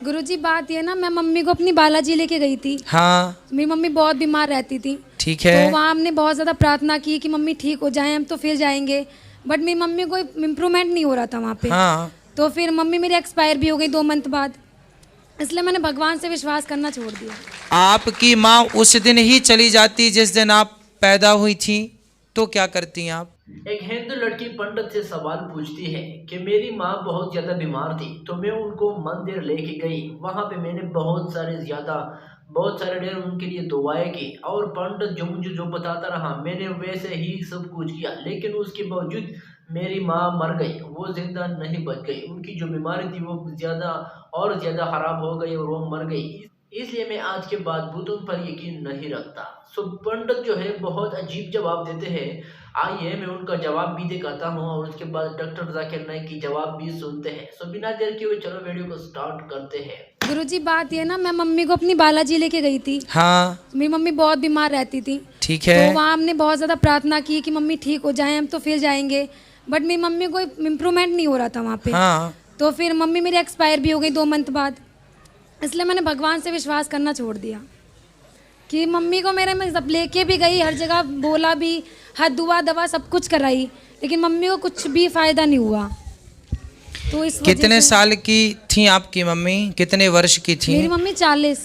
गुरुजी बात ये ना, मैं मम्मी को अपनी बालाजी लेके गई थी। हाँ मेरी मम्मी बहुत बीमार रहती थी। ठीक है। तो वहाँ हमने बहुत ज़्यादा प्रार्थना की कि मम्मी ठीक हो जाए, हम तो फिर जाएंगे। बट मेरी मम्मी को इम्प्रूवमेंट नहीं हो रहा था वहाँ पे। हाँ तो फिर मम्मी मेरी एक्सपायर भी हो गई 2 मंथ बाद। इसलिए मैंने भगवान से विश्वास करना छोड़ दिया। आपकी माँ उस दिन ही चली जाती जिस दिन आप पैदा हुई थी, तो क्या करती आप? एक हिंदू लड़की पंडित से सवाल पूछती है कि मेरी माँ बहुत ज़्यादा बीमार थी, तो मैं उनको मंदिर लेके गई। वहाँ पे मैंने बहुत सारे देर उनके लिए दुआएं की, और पंडित जो मुझे जो बताता रहा मैंने वैसे ही सब कुछ किया। लेकिन उसके बावजूद मेरी माँ मर गई, वो जिंदा नहीं बच गई। उनकी जो बीमारी थी वो ज़्यादा खराब हो गई और वो मर गई। इसलिए मैं आज के बाद भूतों पर यकीन नहीं रखता। सो पंडित जो है बहुत अजीब जवाब देते हैं। आइए मैं उनका जवाब भी दिखाता हूँ और उसके बाद डॉक्टर जाकिर नाइक की जवाब भी सुनते हैं। सो बिना देर के हुए चलो वीडियो को स्टार्ट करते हैं। गुरुजी बात ये ना, मैं मम्मी को अपनी बालाजी लेके गई थी। हाँ मेरी मम्मी बहुत बीमार रहती थी। ठीक है। तो वहाँ हमने बहुत ज़्यादा प्रार्थना की कि मम्मी ठीक हो जाए, हम तो फिर जाएंगे। बट मेरी मम्मी को इम्प्रूवमेंट नहीं हो रहा था वहाँ पे। हाँ तो फिर मम्मी मेरी एक्सपायर भी हो गई 2 मंथ बाद। इसलिए मैंने भगवान से विश्वास करना छोड़ दिया कि मम्मी को मेरे में सब लेके भी गई, हर जगह बोला भी, हर दुआ दवा सब कुछ कराई, लेकिन मम्मी को कुछ भी फ़ायदा नहीं हुआ। तो इस वजह कितने से साल की थी आपकी मम्मी? कितने वर्ष की थी? मेरी मम्मी 40।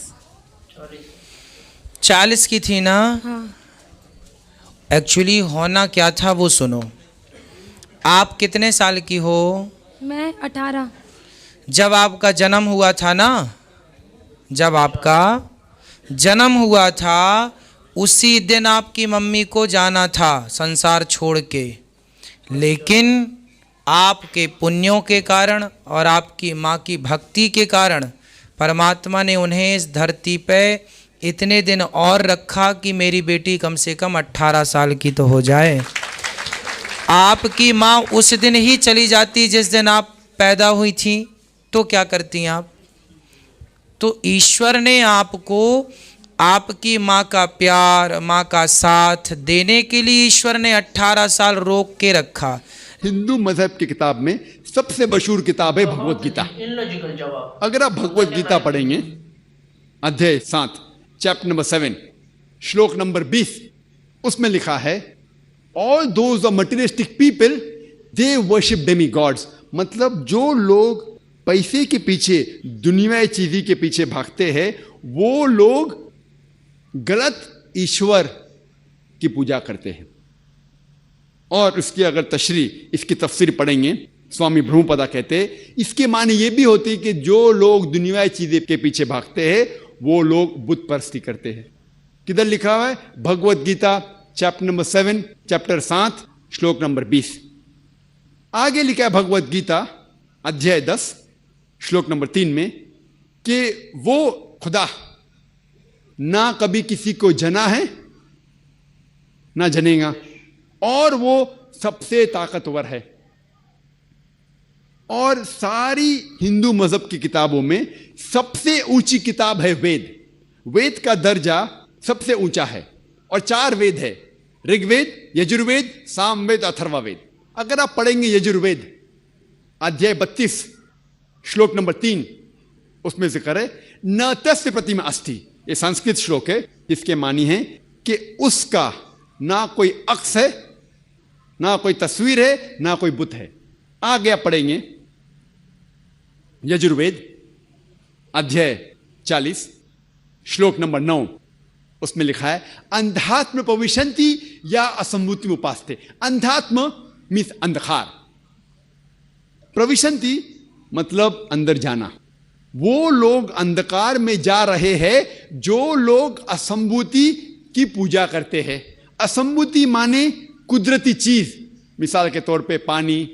40 की थी ना? हाँ। एक्चुअली होना क्या था वो सुनो। आप कितने साल की हो? मैं 18। जब आपका जन्म हुआ था ना, जब आपका जन्म हुआ था उसी दिन आपकी मम्मी को जाना था संसार छोड़ के, लेकिन आपके पुण्यों के कारण और आपकी माँ की भक्ति के कारण परमात्मा ने उन्हें इस धरती पे इतने दिन और रखा कि मेरी बेटी कम से कम 18 साल की तो हो जाए। आपकी माँ उस दिन ही चली जाती जिस दिन आप पैदा हुई थी, तो क्या करती आप? तो ईश्वर ने आपको आपकी माँ का प्यार, माँ का साथ देने के लिए ईश्वर ने 18 साल रोक के रखा। हिंदू मजहब की किताब में सबसे मशहूर किताब है भगवत गीता। इलॉजिकल जवाब। अगर आप भगवत गीता पढ़ेंगे अध्याय 7 चैप्टर नंबर 7 श्लोक नंबर 20, उसमें लिखा है all those are materialistic people they worship demigods. मतलब जो लोग पैसे के पीछे, दुनियाई चीज़ी के पीछे भागते हैं, वो लोग गलत ईश्वर की पूजा करते हैं। और उसकी अगर इसकी तफसीर पढ़ेंगे, स्वामी ब्रह्मपदा कहते हैं इसके माने ये भी होती है कि जो लोग दुनियाई चीज़ें के पीछे भागते हैं वो लोग बुत परस्ती करते हैं। किधर लिखा हुआ है? Bhagavad Gita chapter number 7 chapter 7 श्लोक नंबर 20। आगे लिखा है भगवत गीता अध्याय 10 श्लोक नंबर 3 में कि वो खुदा ना कभी किसी को जना है ना जनेगा, और वो सबसे ताकतवर है। और सारी हिंदू मजहब की किताबों में सबसे ऊंची किताब है वेद। वेद का दर्जा सबसे ऊंचा है, और 4 वेद है, ऋग्वेद, यजुर्वेद, सामवेद, अथर्ववेद। अगर आप पढ़ेंगे यजुर्वेद अध्याय 32 श्लोक नंबर 3, उसमें जिक्र है न तस्य प्रतिमा अस्ति। ये संस्कृत श्लोक है, जिसके मानी है कि उसका ना कोई अक्स है, ना कोई तस्वीर है, ना कोई बुत है। आगे आप पढ़ेंगे यजुर्वेद अध्याय 40 श्लोक नंबर 9, उसमें लिखा है अंधात्म पविशंति या असंभूति उपास्ते। अंधात्म मीन्स अंधकार, प्रविशंति मतलब अंदर जाना। वो लोग अंधकार में जा रहे हैं जो लोग असंभूति की पूजा करते हैं। असंभूति माने कुदरती चीज, मिसाल के तौर पे पानी,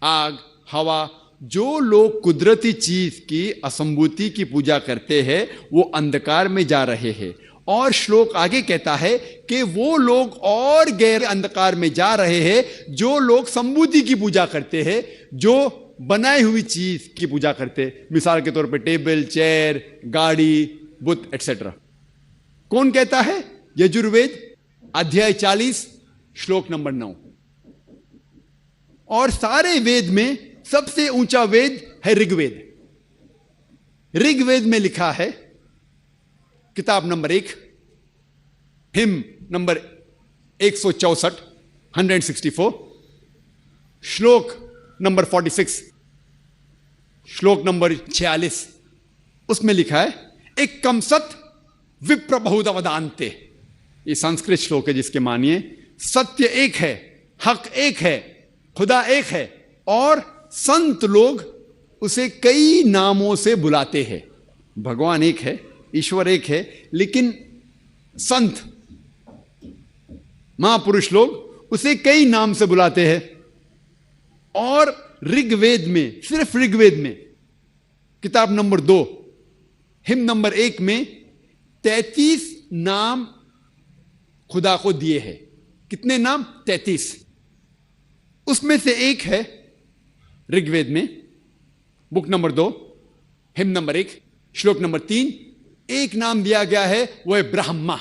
आग, हवा। जो लोग कुदरती चीज की असंभूति की पूजा करते हैं वो अंधकार में जा रहे हैं। और श्लोक आगे कहता है कि वो लोग और गहरे अंधकार में जा रहे हैं जो लोग संभूति की पूजा करते हैं, जो बनाई हुई चीज की पूजा करते हैं। मिसाल के तौर पे टेबल, चेयर, गाड़ी, बुत एक्सेट्रा। कौन कहता है? यजुर्वेद अध्याय 40 श्लोक नंबर 9। और सारे वेद में सबसे ऊंचा वेद है ऋग्वेद। ऋग्वेद में लिखा है, किताब नंबर 1, हिम नंबर 164, 164, श्लोक नंबर 46, श्लोक नंबर 46, उसमें लिखा है, एक कम सत विप्र बहुत अवदान्ते। ये संस्कृत श्लोक है जिसके मानिए सत्य एक है, हक एक है, खुदा एक है, और संत लोग उसे कई नामों से बुलाते हैं। भगवान एक है, ईश्वर एक है, लेकिन संत महापुरुष लोग उसे कई नाम से बुलाते हैं। और ऋग्वेद में, सिर्फ ऋग्वेद में, किताब नंबर 2, हिम नंबर 1 में 33 नाम खुदा को दिए हैं। कितने नाम? 33। उसमें से एक है ऋग्वेद में, बुक नंबर 2, हिम नंबर 1, श्लोक नंबर 3, एक नाम दिया गया है, वो है ब्रह्मा।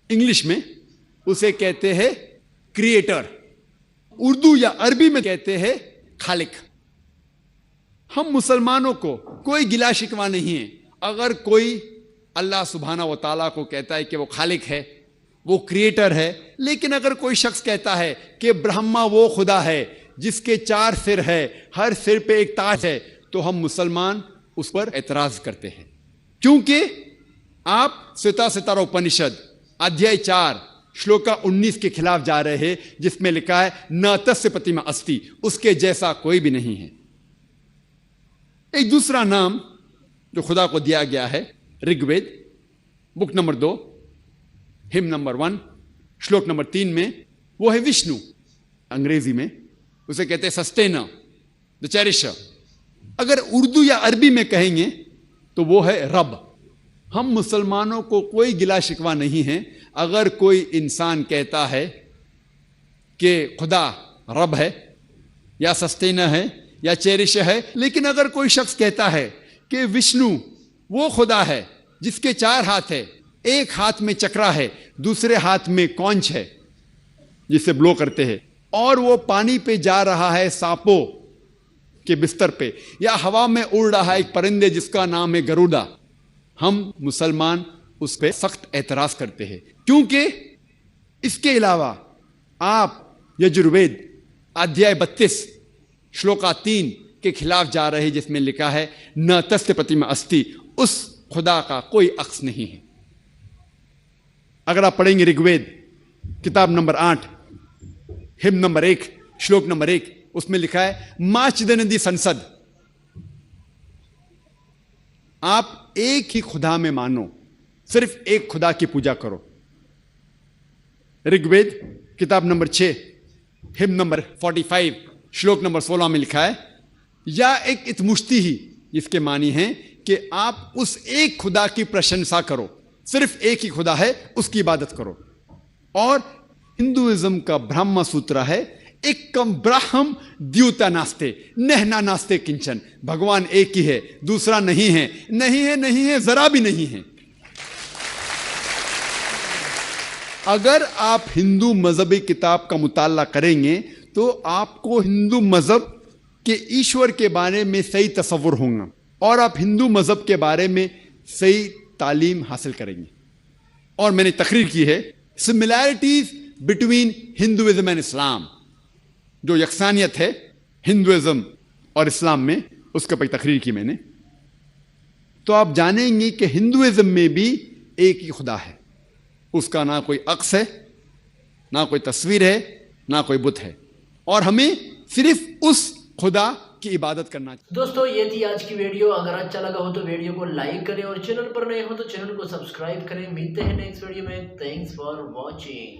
इंग्लिश में उसे कहते हैं क्रिएटर, उर्दू या अरबी में कहते हैं खालिक। हम मुसलमानों को कोई गिला शिकवा नहीं है अगर कोई अल्लाह सुब्हाना व तआला को कहता है कि वो खालिक है, वो क्रिएटर है। लेकिन अगर कोई शख्स कहता है कि ब्रह्मा वो खुदा है जिसके 4 सिर है, हर सिर पे एक ताज है, तो हम मुसलमान उस पर एतराज करते हैं, क्योंकि आप श्वेता सितारा उपनिषद अध्याय 4 श्लोक 19 के खिलाफ जा रहे हैं, जिसमें लिखा है न तस्य प्रतिमा अस्ति, उसके जैसा कोई भी नहीं है। एक दूसरा नाम जो खुदा को दिया गया है Rigveda, book number 2, hymn number 1, श्लोक नंबर 3 में, वो है विष्णु। अंग्रेजी में उसे कहते हैं सस्टेनर, द चेरिशर। अगर उर्दू या अरबी में कहेंगे तो वो है रब। हम मुसलमानों को कोई गिला शिकवा नहीं है अगर कोई इंसान कहता है कि खुदा रब है या सस्टेनर है या चेरिशर है। लेकिन अगर कोई शख्स कहता है कि विष्णु वो खुदा है जिसके 4 हाथ है, एक हाथ में चक्रा है, दूसरे हाथ में कौंच है जिसे ब्लो करते हैं, और वो पानी पे जा रहा है सांपों के बिस्तर पे, या हवा में उड़ रहा है एक परिंदे जिसका नाम है गरुड़ा, हम मुसलमान उस पर सख्त एतराज करते हैं। क्योंकि इसके अलावा आप यजुर्वेद अध्याय 32 श्लोका 3 के खिलाफ जा रहे हैं, जिसमें लिखा है न तस्य प्रतिमा अस्ति, उस खुदा का कोई अक्स नहीं है। अगर आप पढ़ेंगे ऋग्वेद किताब नंबर 8 हिम नंबर 1 श्लोक नंबर 1, उसमें लिखा है माचिदनदी संसद, आप एक ही खुदा में मानो, सिर्फ एक खुदा की पूजा करो। ऋग्वेद किताब नंबर 6 हिम नंबर 45 श्लोक नंबर 16 में लिखा है या एक इतमुश्ती ही, जिसके मानी है कि आप उस एक खुदा की प्रशंसा करो, सिर्फ एक ही खुदा है, उसकी इबादत करो। और हिंदुइज्म का ब्रह्म सूत्र है एकम ब्रह्म द्यूता नास्ते नहना नास्ते किंचन, भगवान एक ही है, दूसरा नहीं है, नहीं है, नहीं है, जरा भी नहीं है। अगर आप हिंदू मजहबी किताब का मुताला करेंगे तो आपको हिंदू मजहब के ईश्वर के बारे में सही तसव्वुर होगा और आप हिंदू मजहब के बारे में सही तालीम हासिल करेंगे। और मैंने तकरीर की है similarities between Hinduism and Islam, जो यकसानियत है हिंदुइज्म और इस्लाम में, उसके ऊपर तकरीर की मैंने। तो आप जानेंगे कि हिंदुइज्म में भी एक ही खुदा है, उसका ना कोई अक्स है, ना कोई तस्वीर है, ना कोई बुत है, और हमें सिर्फ उस खुदा की इबादत करना चाहिए। दोस्तों ये थी आज की वीडियो। अगर अच्छा लगा हो तो वीडियो को लाइक करें और चैनल पर नए हो तो चैनल को सब्सक्राइब करें। मिलते हैं नेक्स्ट वीडियो में। Thanks for watching.